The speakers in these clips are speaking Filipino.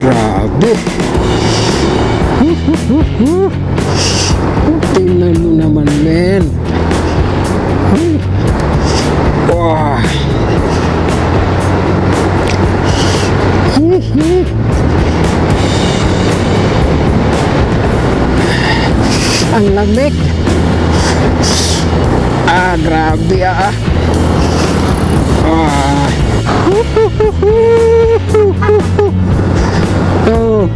Grabe. Tingnan mo naman, men. Wow. Ang lamig. Grabe ah. Oh.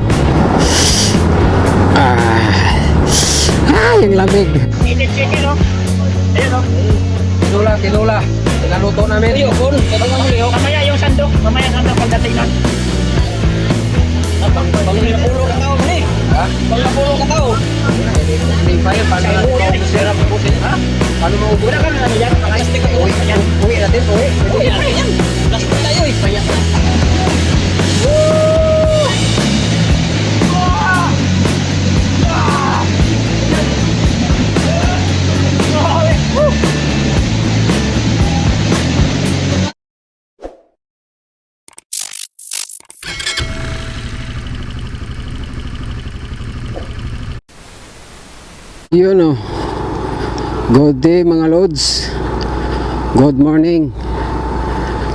Yung lamig. Init-chicken, no? Ayan, no? Tinula. Pinaluto namin. Iyo, kun. Mamaya yung sandok. Mamaya sandok pagdating na. Panglapulo ka tao, mali. Ha? Panglapulo ka tao. Hindi pa yun. Paano natin maubos? Ha? Paano maubos? Wala ka na namin yan. Plastic ka uwi. Uwi natin, uwi. Uwi na yan. Plastic tayo, eh. Payat na. Yun oh. Good day mga lods. Good morning.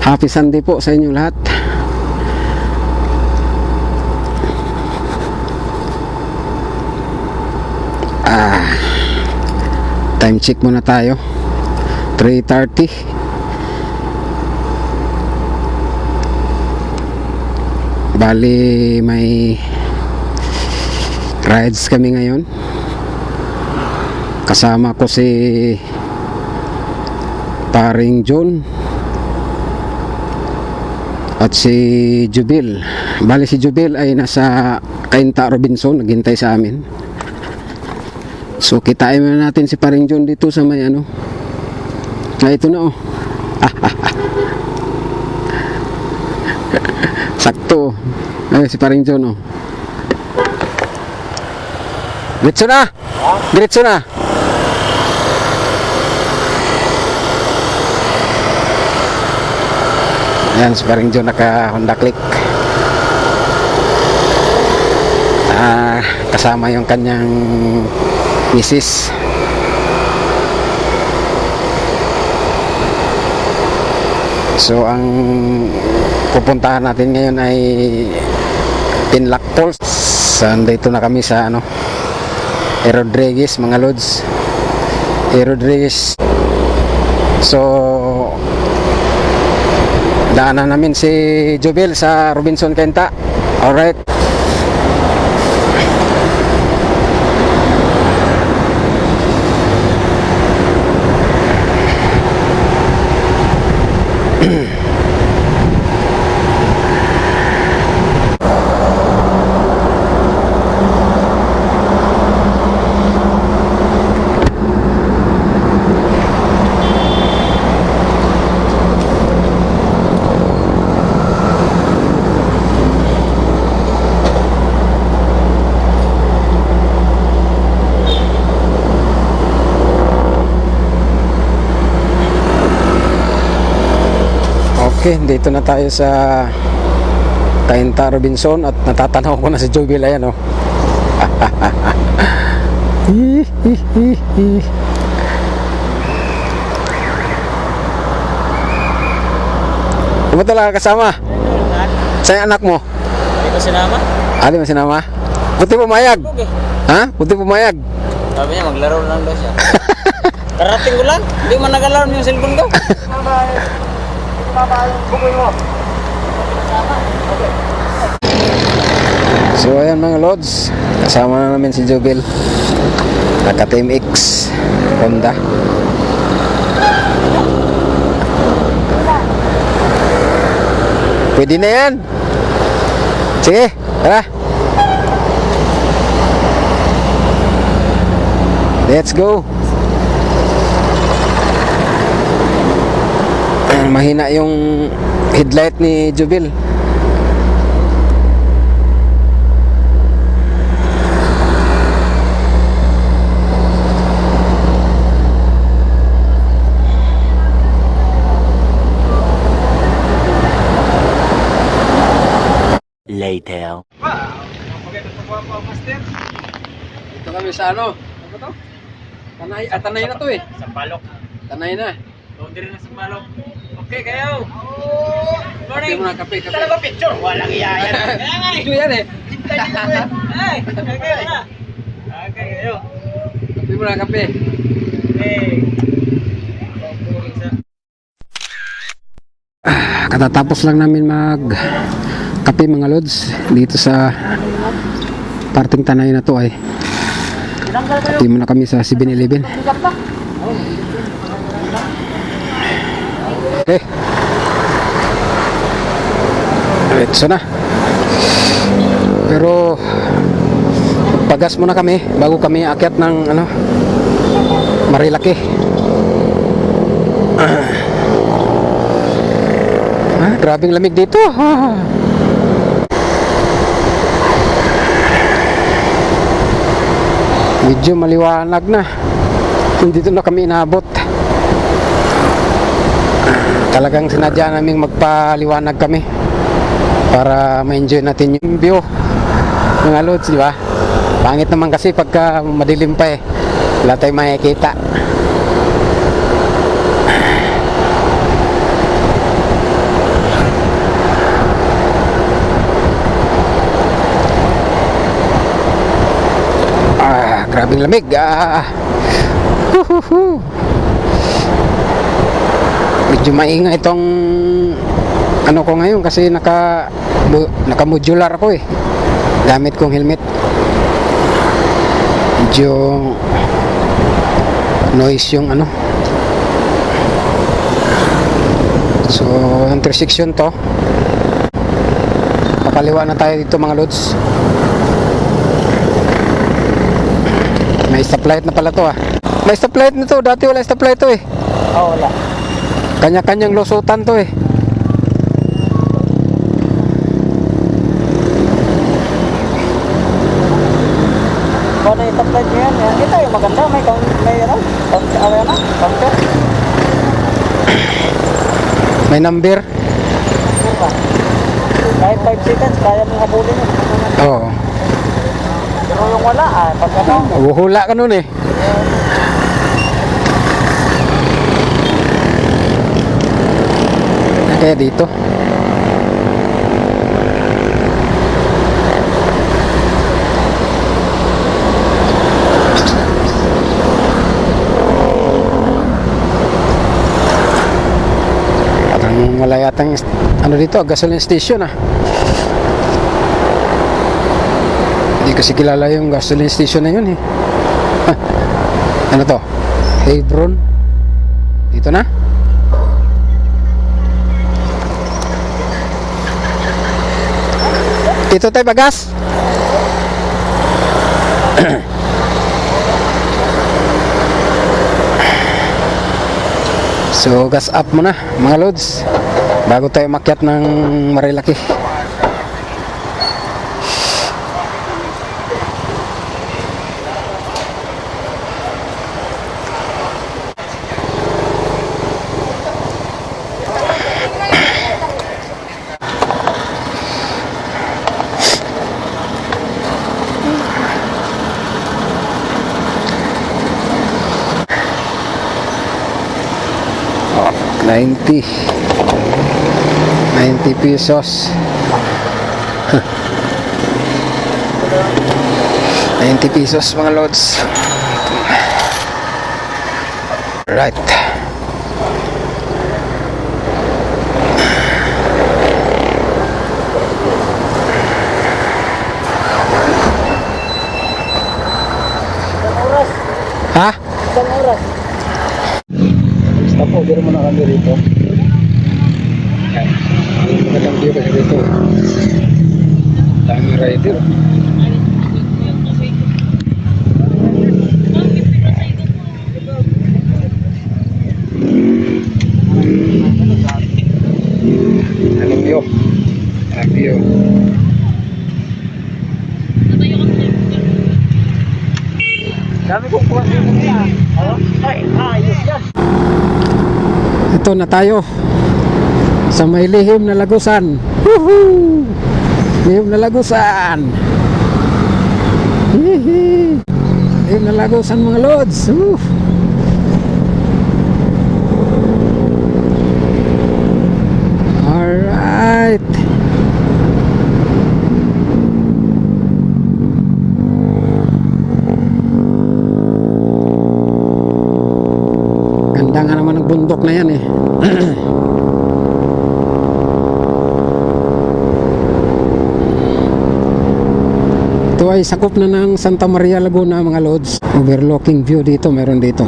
Happy Sunday po sa inyo lahat. Time check muna tayo. 3:30. Bali may rides kami ngayon. Kasama ko si Paring John at si Jubil. Bali si Jubil ay nasa Cainta Robinson, naghintay sa amin. So kitain muna natin si Paring John dito sa may ano. Ito na oh. Sakto. Ay si Paring John oh. Diretso na. Diretso na. Ayan, si Paring John naka Honda Click. Kasama yung kanyang misis. So ang pupuntahan natin ngayon ay Pinlock Falls. Dito na kami sa ano, Rodriguez mga lods. Rodriguez. So daanan namin si Jubil sa Robinson Cainta. Alright. Okay, dito na tayo sa Cainta Robinson at natatanaw ko na si Jubil. Ayan oh. Ano talaga kasama? Sa'yo anak mo? Hindi ko sinama? Di mo sinama? Buti pumayag? Okay. Ha? Buti pumayag? Sabi niya, maglaro lang daw siya. Karating ko lang. Hindi man nagalaro yung cellphone ko. So ayan mga lods, kasama na namin si Jubil. Naka Team X Honda. Pwede na yan. Sige, tara. Let's go. Mahina yung headlight ni Jubil. Later. Dito kami sa ano? Ano to? Tanay na to eh. Sampalok. Tanay na. Laundry na Sampalok. Okay, kayo. Kape muna, kape. Talaga picture. Walang iya yan. Kaya nga eh. Ito yan eh. Ay, kayo na. Okay, kayo. Kape muna, kape. Okay. Katatapos lang namin mag kape mga lods dito sa parting Tanay na to ay hindi muna kami sa 7-Eleven. Okay, ito na, pero pagas muna kami bago kami akyat ng ano, Marilaki. Grabing lamig dito. Medyo maliwanag na. Dito na kami inabot. Talagang sinadya namin magpaliwanag kami para ma-enjoy natin yung view mga lods, di ba? Pangit naman kasi pagka madilim pa eh. Wala tayong makikita. Grabing lamig. Medyo maingay itong ano ko ngayon kasi naka-modular ako eh. Gamit kong helmet. Medyo noise yung ano. So, intersection to. Papaliwa na tayo dito mga lods. May stoplight na pala to ah. May stoplight na to. Dati wala stoplight to eh. Oh, wala. Kanya-kanyang lusutan to eh. Kung ano yung stoplight nyo yan, ito yung maganda. May ano? Counter. May number. Diba? Kahit 5 seconds, kaya mong habulin yun. Oo. Pero yung wala, pag ano, Uhula ka nun eh. Kaya dito. Parang wala yatang ano dito, gasoline station ah. Hindi kasi kilala yung gasoline station na yun eh. Ano to? Hebron. Dito na? Dito tayo bagas. So gas up muna mga lods bago tayo makyat ng Marilaki. $90 pesos. 90 pesos mga lods. Right. Ha? isang oras. Basta po, biro mo na kami rito. Yan. Magandang view kasi dito. Daming rider. Anong view? Anong view? Dami kong kuha dito niya. Ay, ayos yan. Ito na tayo sa may lihim na Lagusan. Woohoo! Lihim na lagusan. Hihi. Lihim na lagusan mga lods. Alright. Ganda nga naman ng bundok na yan eh. Ito ay sakop na ng Santa Maria Laguna mga lods. Overlooking view dito, meron dito.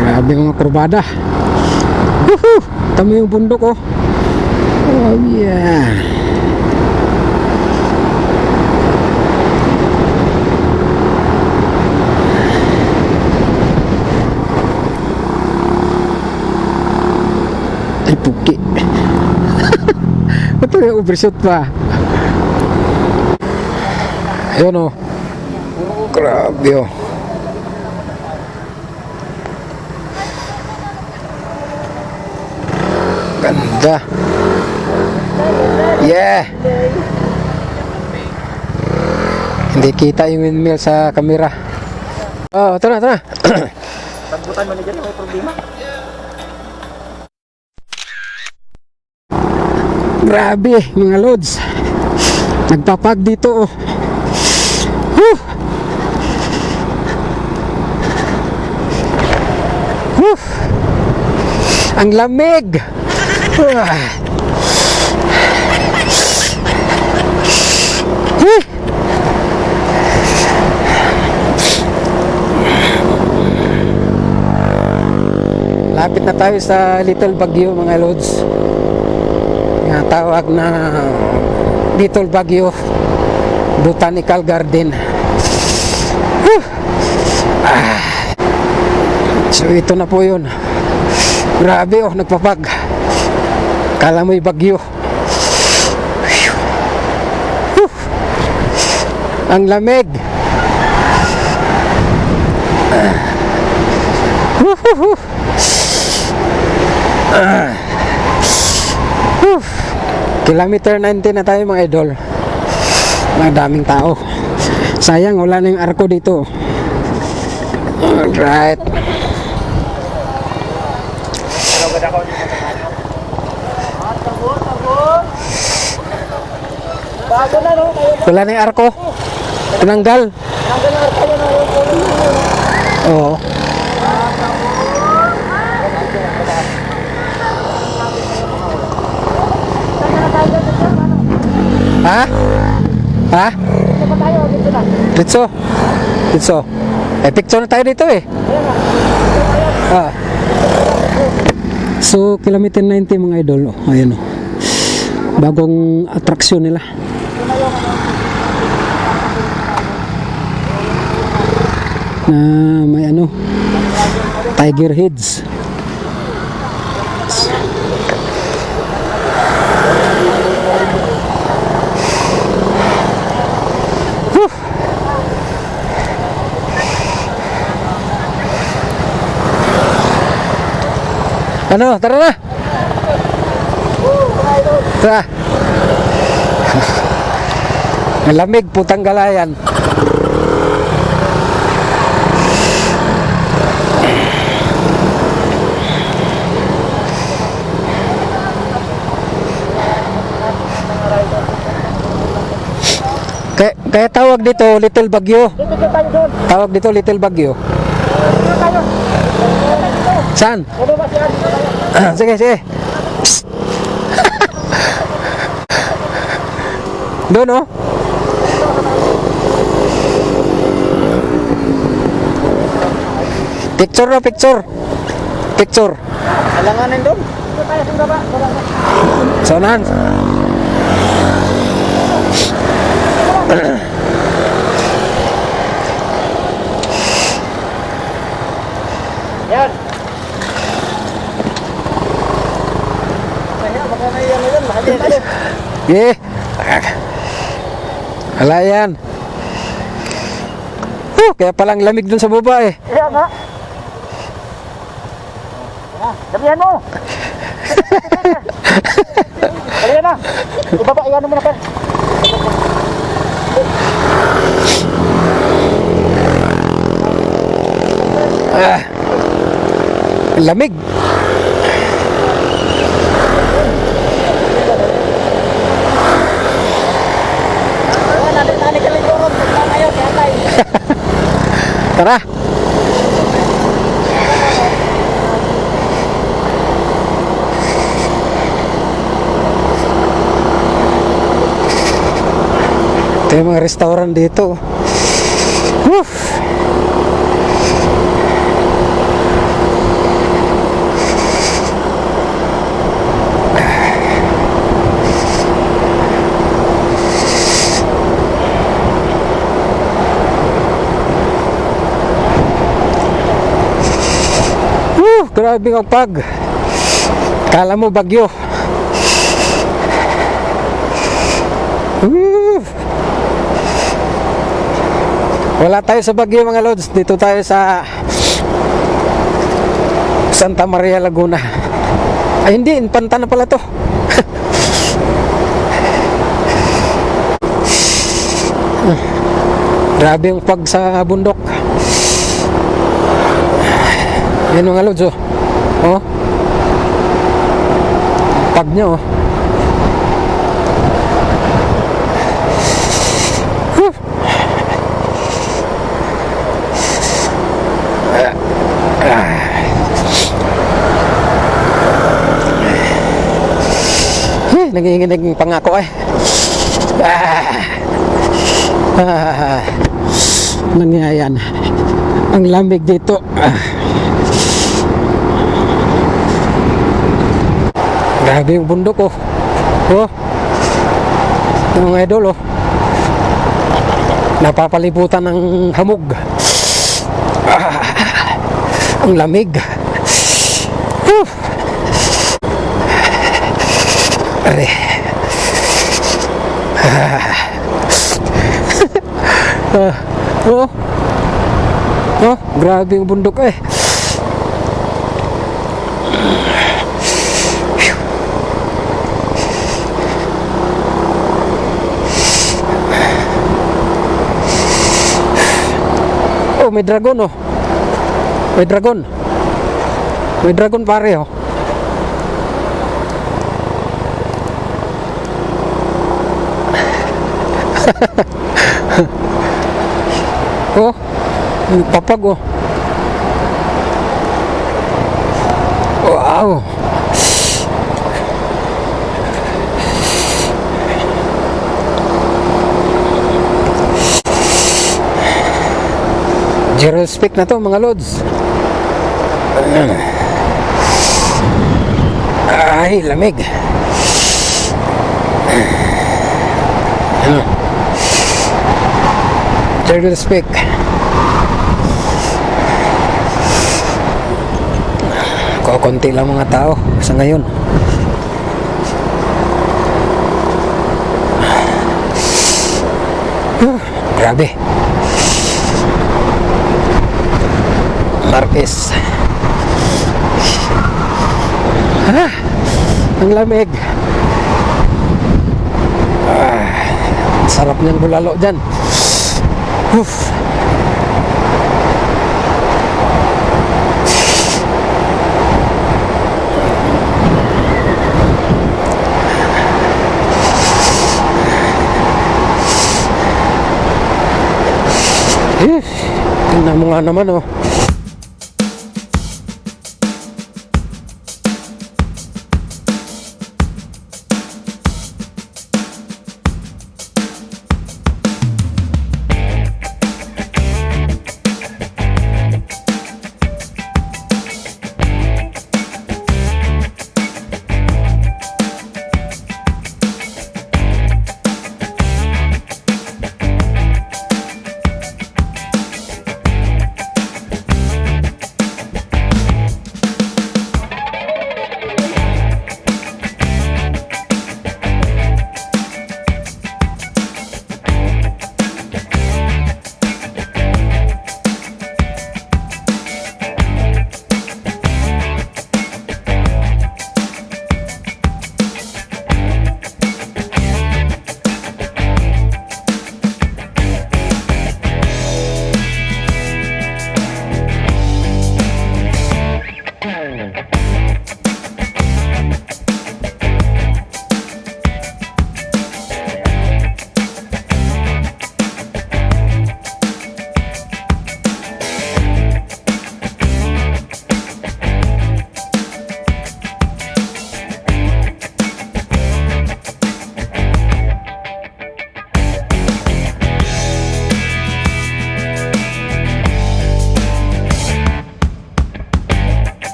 Grabe mga kurbada. Woohoo! Tama yung bundok oh. Oh yeah. Ay puki. Ito yung overshoot pa. Ayun oh. Grabe oh. Ganda. Yeah. Hindi kita yung windmill sa kamera. Oh, ito na, ito na. Pagbutan mo na dyan, may problema. Grabe mga lods. Nagpapag dito oh. Whew. Whew. Ang lamig. Lapit na tayo sa Little Baguio mga lods. Nga tawag na Little Baguio Botanical Garden. So ito na po yun. Grabe oh, nagpapag. Kala mo'y bagyo. Ang lamig. Kilometer 19 na tayo mga idol. Mga daming tao. Sayang wala na yung arko dito. Alright. Wala na yung arko. Tinanggal. Oo. Ha? Ha? Dito. Dito. Eh, picture na tayo dito eh. Ah. So, kilometer 90 mga idol. Oh, ayan oh. Bagong atraksyon nila. Na may ano, tiger heads. Ano, tara na. Tara. Malamig, putang galayan. Kaya tawag dito Little Baguio. Tawag dito Little Baguio. Saan? Sige, sige. Doon oh. Picture na, picture. Picture. Alanganin doon. Sonan. Yan. Kaya baka na yan, mahal yan. Eh, Wala yan. Kaya palang lamig dun sa baba eh. Kaya nga. Damihan mo. Kaya na. Ibaba, iyan mo na pa. Lamig. Tara. Ito yung mga restaurant dito. Woof. Grabe ang pag. Kala mo bagyo. Wala tayo sa Baguio mga lods. Dito tayo sa Santa Maria Laguna. Ay hindi, Infanta na pala to. Grabe yung pag sa bundok. Yan mga lods oh. Oh. Pag niya oh. Nanginginig ng pangako eh. Nangyayan. Ang lamig dito. Grabe yung bundok oh. Oh. Yung mga idol oh. Napapalibutan ng hamog. Ang lamig. Are. Oh. Oh, grabe yung bundok eh. Oh, may dragon oh. May dragon. May dragon pare oh. Oh, papag oh. Wow. Zero speak na to mga lods. Ay, lamig. Ano? Zero speak. Konti lang mga tao sa ngayon. Grabe. Marquez. Ang lamig. Sarap niyang bulalo dyan. Tingnan mo nga naman oh.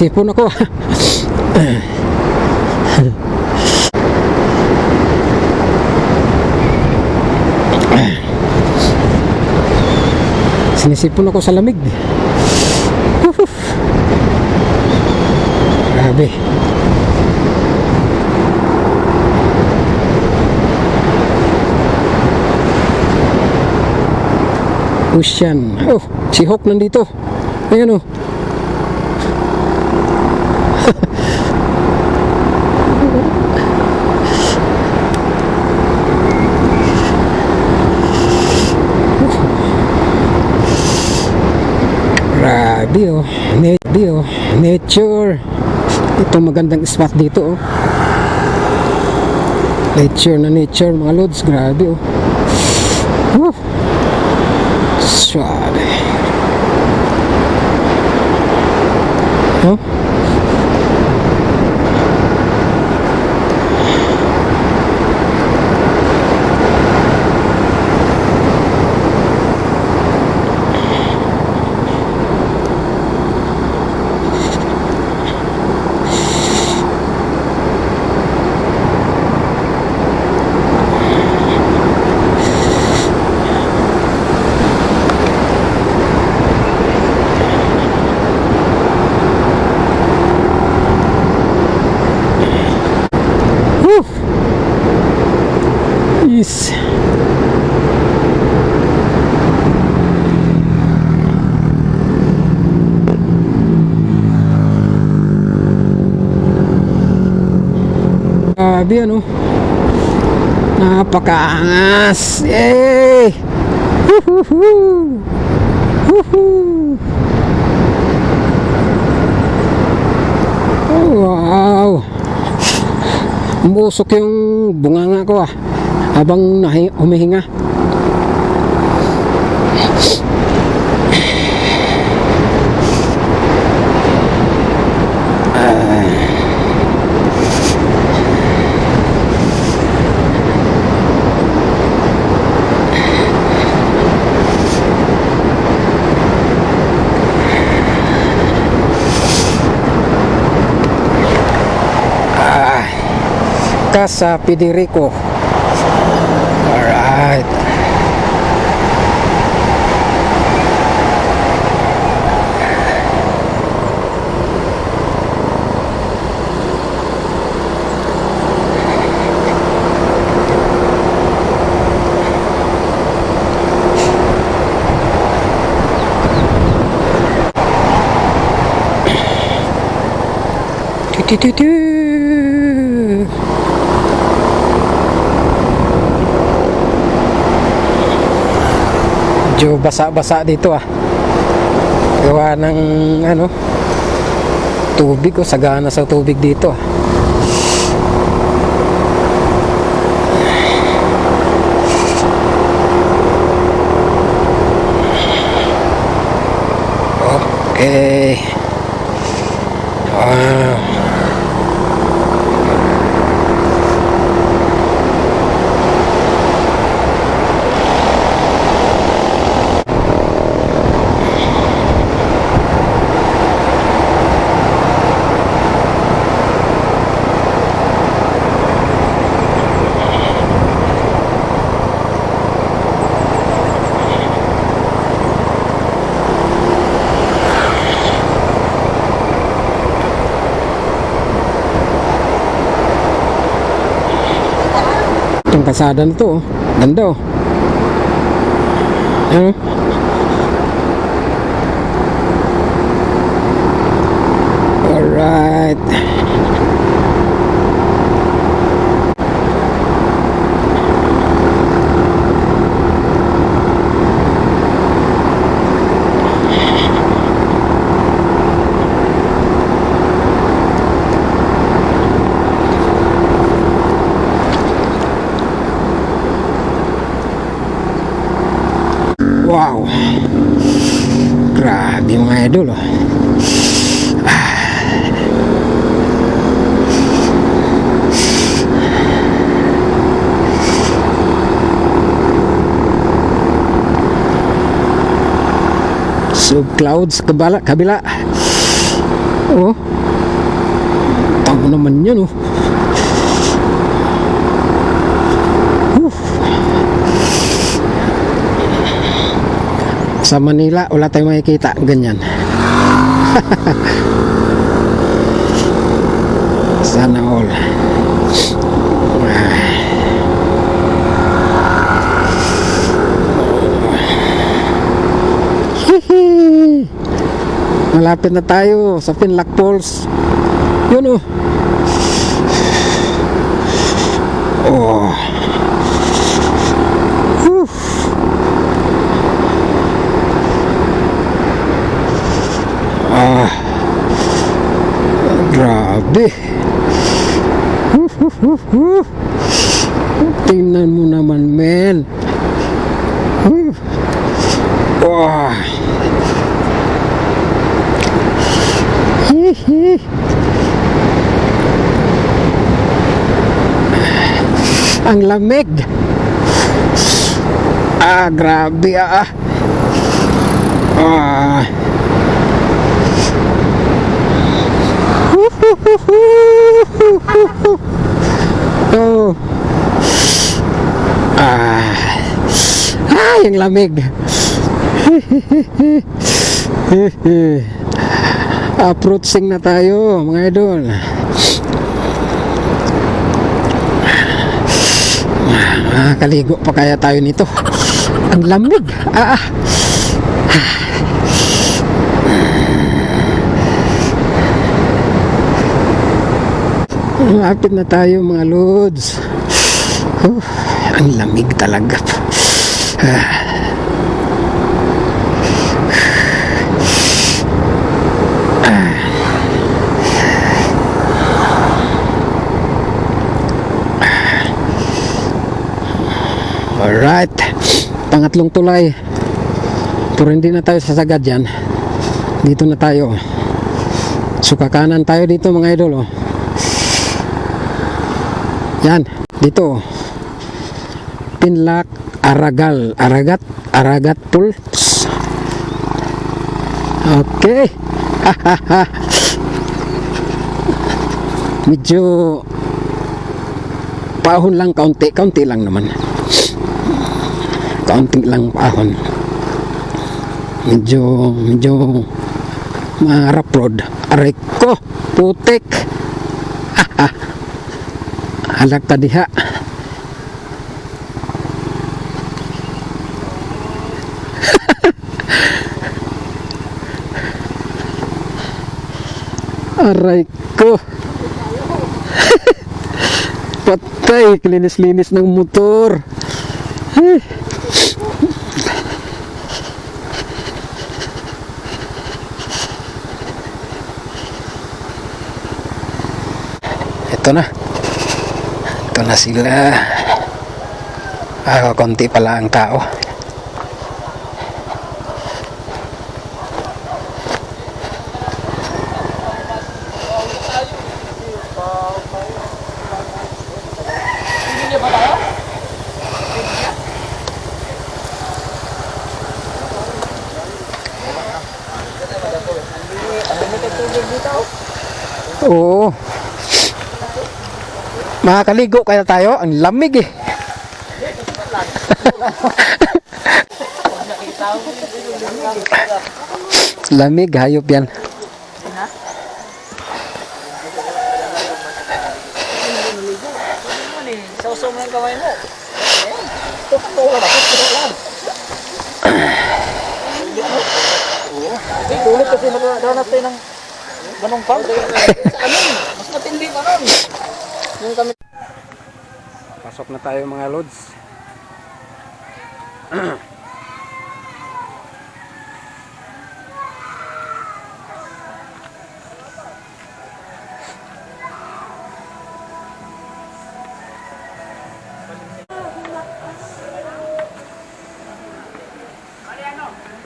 Sinisipon ako. Sinisipon ako sa lamig. Grabe. Ocean. Oh, si Hawk nandito. Ayan oh. Grabe oh. Nature. Ito magandang spot dito oh. Nature na nature mga lods. Grabe oh. Woo. Suave. Huh? Yes. Grabe ano. Napakaangas. Yay! Woohoo! Woohoo! Wow! Umusok yung bunganga ko ah. Habang humihinga. Casa Federico. Alright. Medyo basa-basa dito ah. Gawa ng ano, tubig o sagana sa tubig dito ah. Okay. Wow. Itong kasada na to, oh. Ganda oh. Ayan. Alright. Wow. Grabe mga idol oh. Sub clouds kabila. Oh. Tama naman yun, oh. Sa Manila, wala tayong makikita ganyan. Sana all. Hihi. Malapit na tayo sa Pinlac Falls. Yun, oh. Oh. Whew. Ah, grabe. Tingnan mo naman, men. Wah. Hihi. Ang lamig. Ah, grabe ah. Ah. Oh. Ah. Ah, yung lamig. Approaching na tayo, mga idol. Kaligo pa kaya tayo nito. Ang lamig. Ah. Malapit na tayo, mga lods. Ang lamig talaga. Alright, pangatlong tulay. Pero hindi na tayo sasagad yan. Dito na tayo. So kakanan tayo dito, mga idol, oh. Yan, dito. Pinlac Aragat Falls. Okay. Medyo paahon lang, kaunti lang naman. Kaunti lang paahon. Medyo maharap road. Aray ko, putik. Halak ta diha. Aray ko. Patay, klinis-linis ng motor. Ito na. Ito na sila. Konti pala ang tao. Oo. Makakaligo kaya tayo, ang lamig eh. Lamig, hayop yan. Sausaw mo yung kamay mo. Tulit kasi nagdahanap tayo ng ganong pang. Mas matindi pa nun. Yung kami. Pasok na tayo, mga lods.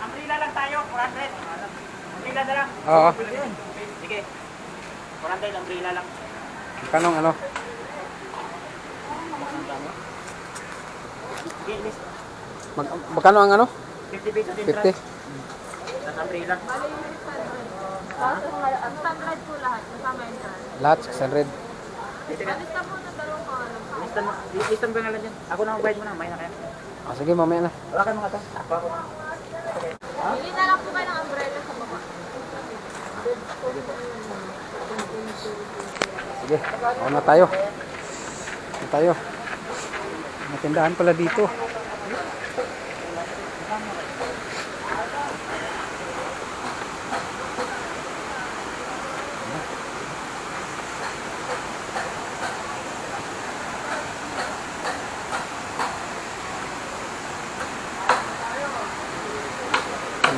Umbrella lang tayo, 400. Umbrella na lang. Oo. Sige. 400 umbrella lang. Kanong ano? Sige, miss. Magkano ang ano? 50 pesos din. 50. Tapos umbrella. Ang standard po lahat, kasama yung car. Lahat 600. Alista po ng dalawang pangalan. Listan ba nga dyan? Ako na magbayad mo na, may na kaya. Ah, sige, mamaya na. Wala ka mga to. Ako ako. Bili na lang po kayo ng umbrella sa baba. Sige, ako na tayo. Ako tayo. May tindahan pala dito.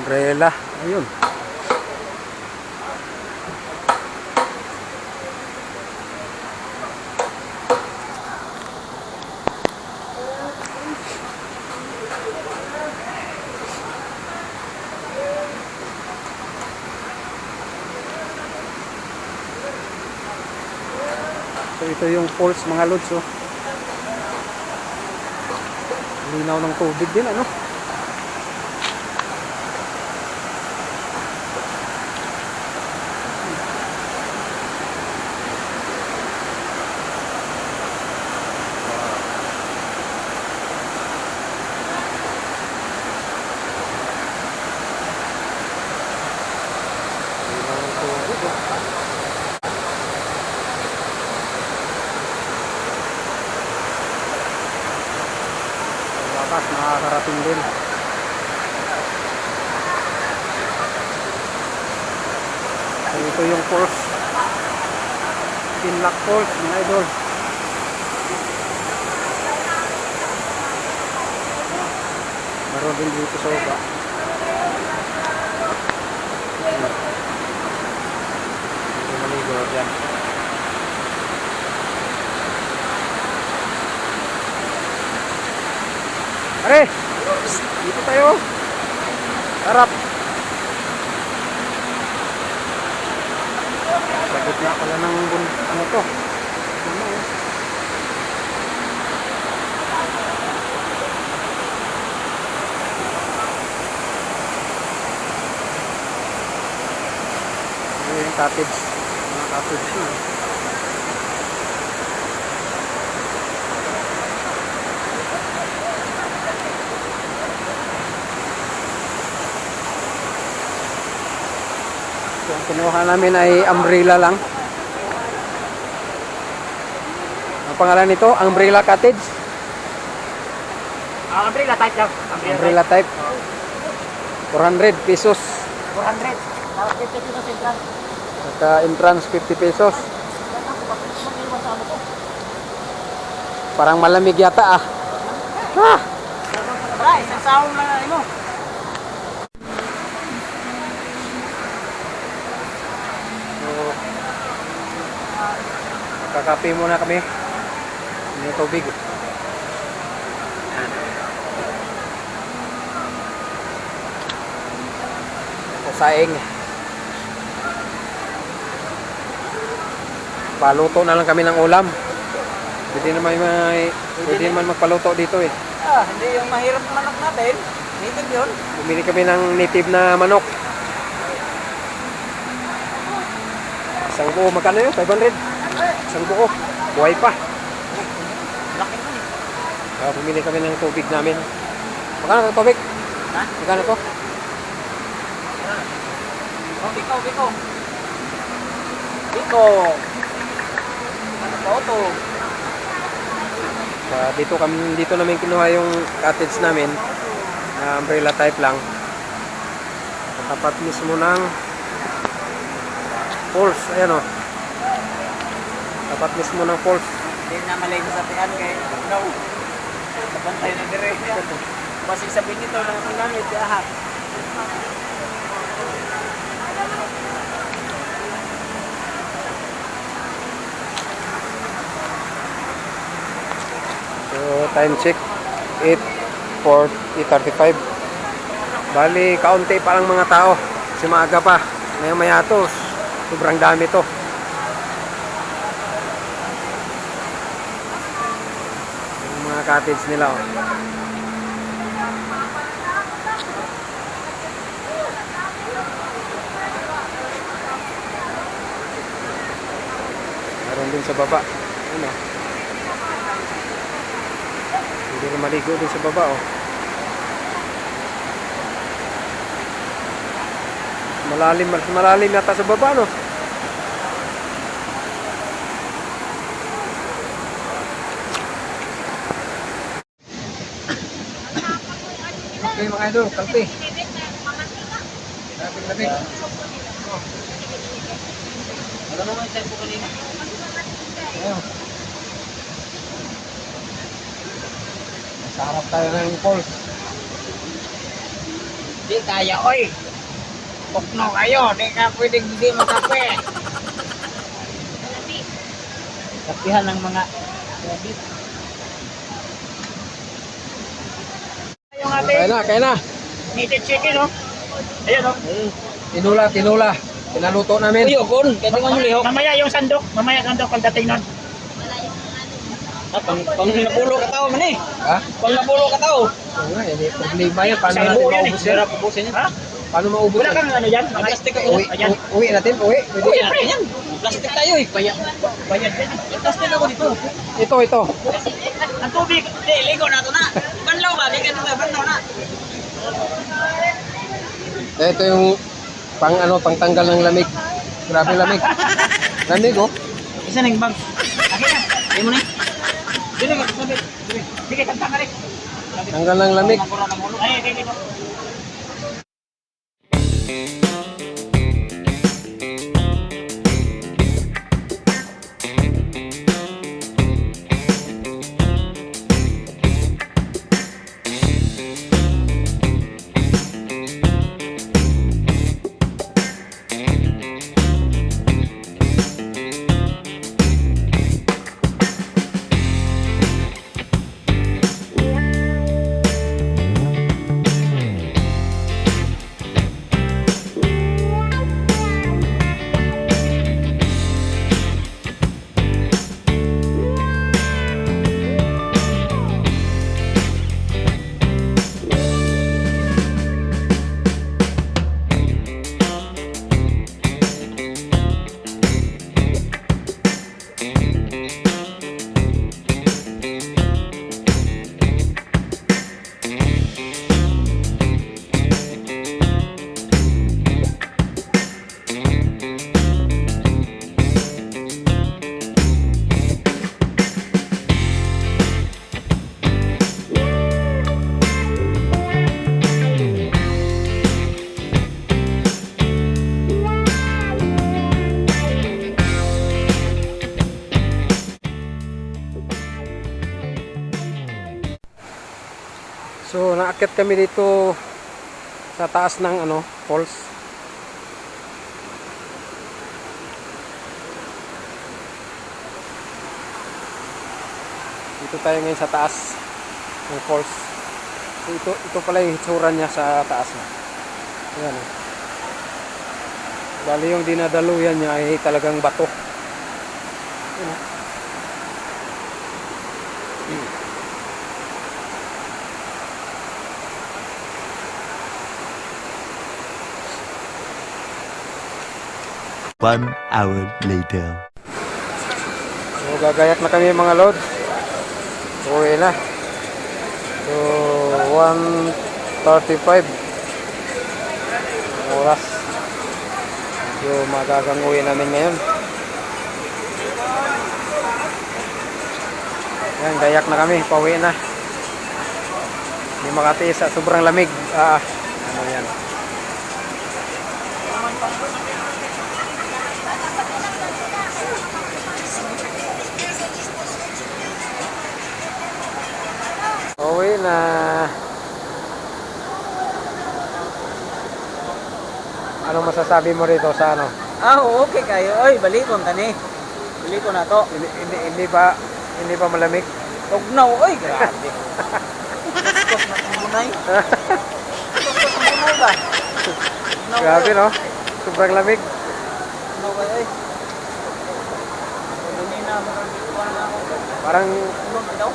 Umbrella. Ayun. So ito yung falls mga lods, oh. Linaw ng tubig din, ano? Linaw ng tubig, oh. Wakas, nakakarating din. So ito yung falls. Tinlac Falls, mga idol. Meron din dito sa baba. Ito maligo dyan. Pare, dito tayo. Harap. Sa gitna pala ng ano to. Ano, eh. Ano yung cottage? Mga cottage yun. So, ang kinuha namin ay umbrella lang. Ang pangalan nito, Umbrella Cottage. Umbrella type lang. Umbrella type. 400 pesos. 400. Tapos 50 pesos entrance. Saka entrance 50 pesos. Parang malamig yata, ah. Ah! Wala, isang sahong lang na mo. So, kakape muna kami. May tubig. Ako saing. Paluto na lang kami ng ulam. Pwede naman magpaluto dito, eh. Hindi yung mahirap na manok natin. Native yun. Bumili kami ng native na manok. Isang buo, magkano yun? 500? Isang buo. Buhay pa. Laki nun eh. Bumili kami ng tubig namin. Magkano ang tubig? Ha? Magkano to? Oh, Biko, Biko. Biko. Ano po ito? Dito namin kinuha yung cottage namin na umbrella type lang. Tapat mismo ng falls. Ayan, o. Tapat mismo ng falls. Hindi na malay ko sa tiyan kay no. Nabantay na dire. Masig sabihin nito lang ang gamit. Aha. So, time check 8:35. Bali, kaunti pa lang mga tao. Kasi maaga pa. Maya-maya to, sobrang dami to. Yung mga cottage nila, oh. nandun sa baba. Ano? Hindi na maligo dun sa baba, oh. Malalim yata sa baba, no? Okay, mga idol, kalpi. Labing. Ano naman yung type ko kanina? Ayun. Nasa harap tayo ng falls. Di kaya, oy. Pukno kayo, di ka pwedeng hindi makape. Kapihan ng mga Yung ating Kaya na. native chicken, oh. Ayun, oh. Tinula. Pinaluto namin. Uy, Ogon, kaya mo lihok. Mamaya yung sandok pagdating nun. Pang napulo ka tao man eh. Ha? Pang napulo ka tao. Oo nga, hindi problema yan. Paano Sa natin buo yan, maubos yan? Sarap ubusin yan. Ha? Paano maubos Wala yan? kang ano dyan? Plastic ka Uwi, Ayan. uwi natin, uwi. Pwede. Uy, natin yan. Plastic tayo eh. Bayad yan. May plastic ako dito. Ito. Ang tubig. Hindi, ligo na ito na. Banlaw ba? Di ka ito na, banlaw na. Ito yung pangtanggal ng lamig. Grabe lamig. Lamig, oh. Isa na yung bag. Akin na. Ayaw mo na eh. Dili ka, sabi. Sige, tantang ka rin. Tanggal ng lamig. Ay, dito. So, naakyat kami dito sa taas ng falls. Dito tayo ngayon sa taas ng falls. So, ito pala yung hitsura niya sa taas na. Ayan, oh. Bali yung dinadaluyan niya ay talagang bato. Ayan, oh. One hour later. So gagayak na kami mga lord. Uwi na. So 1:35 oras. So magagang uwi namin ngayon. Yan, gayak na kami, pauwi na. Hindi makatiis sa sobrang lamig. Ano yan. Uwi na. Anong masasabi mo rito sa ano? Okay kayo. Oy, balikon ka ni. Balikon na to. Hindi ba malamig? Tugnaw, oy, grabe. Kuskus na itong bunay. Kuskus ang bunay ba? Tugnaw Grabe, kayo. no? Sobrang lamig. Tugnaw kayo, oy. Hindi na, magkakikuha na ako. Parang Tulog daw.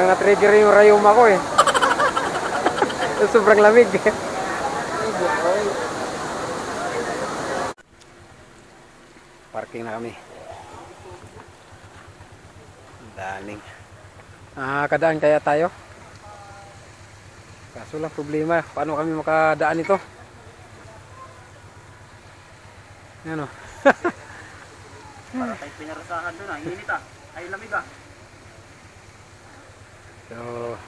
na-trigger yung rayuma ko eh. Sobrang lamig. Oy. Parking na kami. Daling. Kadaan kaya tayo? Kaso lang problema, paano kami makadaan ito? Ano? Para tayo pinarasahan doon ah. Init ah. Ay lamig ah. So,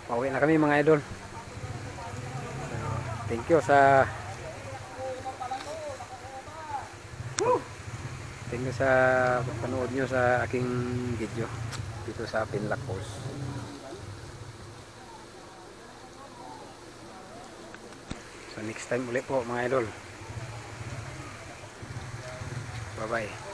pauwi na kami mga idol. So, thank you sa panood nyo sa aking video dito sa Pinlac Falls. So next time ulit po mga idol. Bye bye.